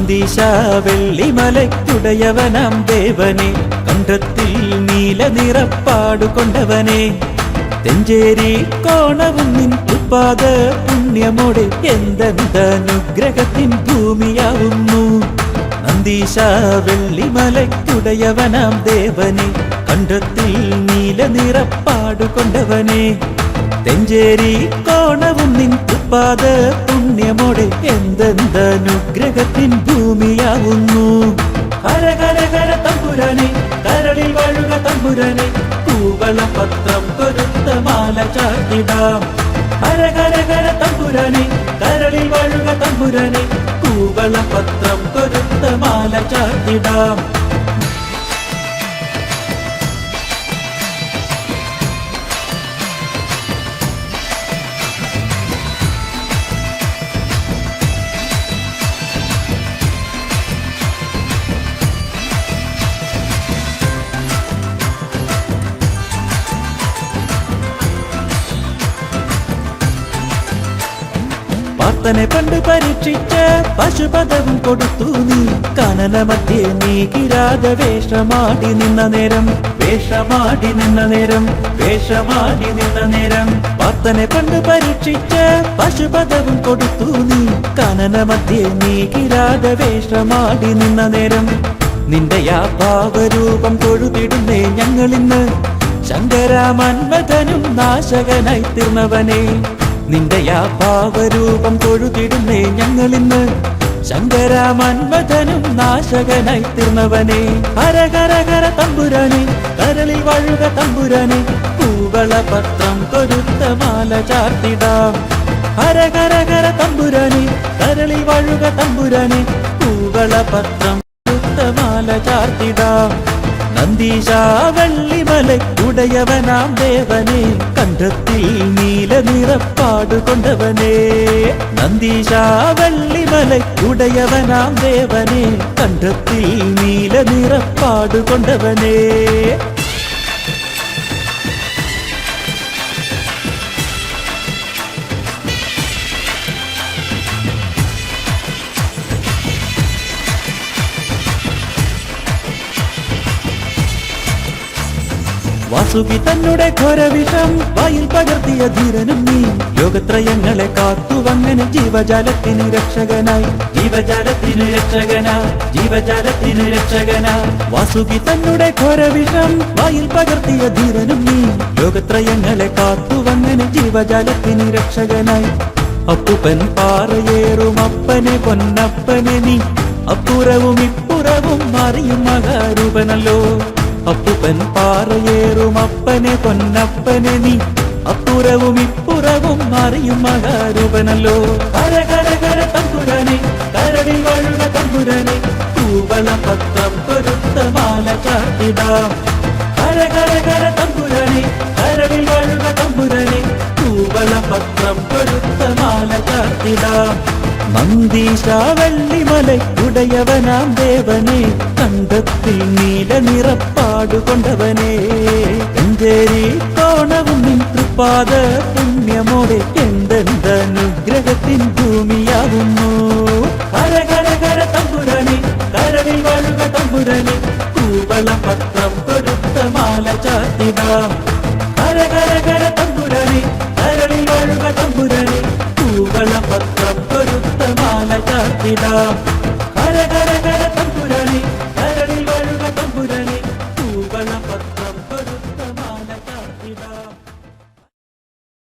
നന്ദീശ വെള്ളിമലയ്ക്കുടയവനാം ദേവനെ കണ്ഠത്തിൽ നീല നിറപ്പാടു കൊണ്ടവനെ തെഞ്ചേരി കോണവും നിൻ ഉപാദ പുണ്യമോടെ എന്തെന്തനുഗ്രഹത്തിൻ ഭൂമിയാവുന്നു നന്ദീശ വെള്ളിമലയ്ക്കുടയവനാം ദേവനെ കണ്ഠത്തിൽ നീല നിറപ്പാടു കൊണ്ടവനെ തെഞ്ചേരി കോണവും നിൻ ഉപാദ പുണ്യമോടെ എന്തെന്തനുഗ്രഹത്തിൻ ഭൂമിയാവുന്നു ഹര ഹര ഹര തമ്പുരാനെ കരളിൽ വാഴുക തമ്പുരാനെ കൂവളപത്രം കൊരുത്ത മാല ചാർത്തിടാം ഹര ഹര ഹര തമ്പുരാനെ കരളിൽ വാഴുക തമ്പുരാനെ കൂവളപത്രം കൊരുത്ത മാല ചാർത്തിടാം പാർത്തനെ പണ്ട് പരീക്ഷിച്ച പശുപദവും കൊടുത്തു നീ കനല മധ്യേ നീ കിരാത വേഷമാടി നിന്ന നേരം വേഷമാടി നിന്ന നേരം വേഷമാടി നിന്ന നേരം പാർത്തനെ പണ്ട് പരീക്ഷിച്ച പശുപദവും കൊടുത്തു നീ കനല മധ്യേ നീ കിരാത വേഷമാടി നിന്ന നേരം നിന്റെ ആ ഭാവരൂപം തൊഴുതിടുന്നേ ഞങ്ങളിന്ന് ശങ്കരാമന്മഥനും നാശകനായി തീർന്നവനെ നിന്റെ ആ ഭാവരൂപം തൊഴുതിടുന്നേ ഞങ്ങളിന്ന് ശങ്കരാമന്മഥനും നാശകനായി തീർന്നവനെ ഹര ഹര ഹര തമ്പുരാനെ കരളിൽ വാഴുക തമ്പുരാനെ കൂവളപത്രം കൊരുത്ത മാല ചാർത്തിടാം ഹര ഹര ഹര തമ്പുരാനെ കരളിൽ വാഴുക തമ്പുരാനെ കൂവളപത്രം കൊരുത്ത മാല ചാർത്തിടാം നന്ദീശ വെള്ളിമലയ്ക്കുടയവനാം ദേവനെ കണ്ഠത്തിൽ നീല നിറപ്പാടു കൊണ്ടവനെ നന്ദീശ വെള്ളിമലയ്ക്കുടയവനാം ദേവനെ കണ്ഠത്തിൽ നീല നിറപ്പാടു കൊണ്ടവനെ വാസുകി തന്നെ ഘോരവിഷം വായിൽ പകർത്തിയ ധീരനും നീ ലോകത്രയങ്ങളെ കാത്തുവങ്ങനെ ജീവജാലത്തിന് രക്ഷകനായി ജീവജാലത്തിന് രക്ഷകനാ ജീവജാലത്തിന് രക്ഷകനാ വാസുകി തന്നെ ഘോരവിഷം വായിൽ പകർത്തിയ ധീരനും നീ ലോകത്രയങ്ങളെ കാത്തുവങ്ങനെ ജീവജാലത്തിന് രക്ഷകനായി അപ്പുപ്പൻ പാറയേറും അപ്പനെ പൊന്നപ്പനെ നീ അപ്പുറവും ഇപ്പുറവും മാറിയും മഹാരൂപനല്ലോ അപ്പുപ്പൻ പാറയേറും അപ്പനെ പൊന്നപ്പനെ നീ അപ്പുറവും ഇപ്പുറവും മാറിയും മഹാരൂപനല്ലോ ഹര ഹര ഹര തമ്പുരാനെ കരളിൽ വാഴുക തമ്പുരാനെ കൂവളപത്രം കൊരുത്ത മാല ചാർത്തിടാം ഹര ഹര ഹര തമ്പുരാനെ കരളിൽ വാഴുക തമ്പുരാനെ കൂവളപത്രം കൊരുത്ത മാല ചാർത്തിടാം നന്ദീശ വെള്ളിമലയ്ക്കുടയവനാം ദേവനെ കണ്ഠത്തിൽ നീല നിറപ്പാടു കൊണ്ടവനെ എന്തേരി കോണവും നിൻ തൃപ്പാദ പുണ്യമോടെ എന്തെന്തനുഗ്രഹത്തിൻ ഭൂമിയാവുന്നു ഹര ഹര ഹര തമ്പുരാനെ കരളിൽ വാഴുക തമ്പുരാനെ കൂവളപത്രം കൊരുത്ത മാല ചാർത്തിടാം ഹര ഹര ഹര തമ്പുരാനെ കരളിൽ വാഴുക തമ്പുരാനെ കൂവളപത്രം കൊരുത്ത മാല ചാർത്തിടാം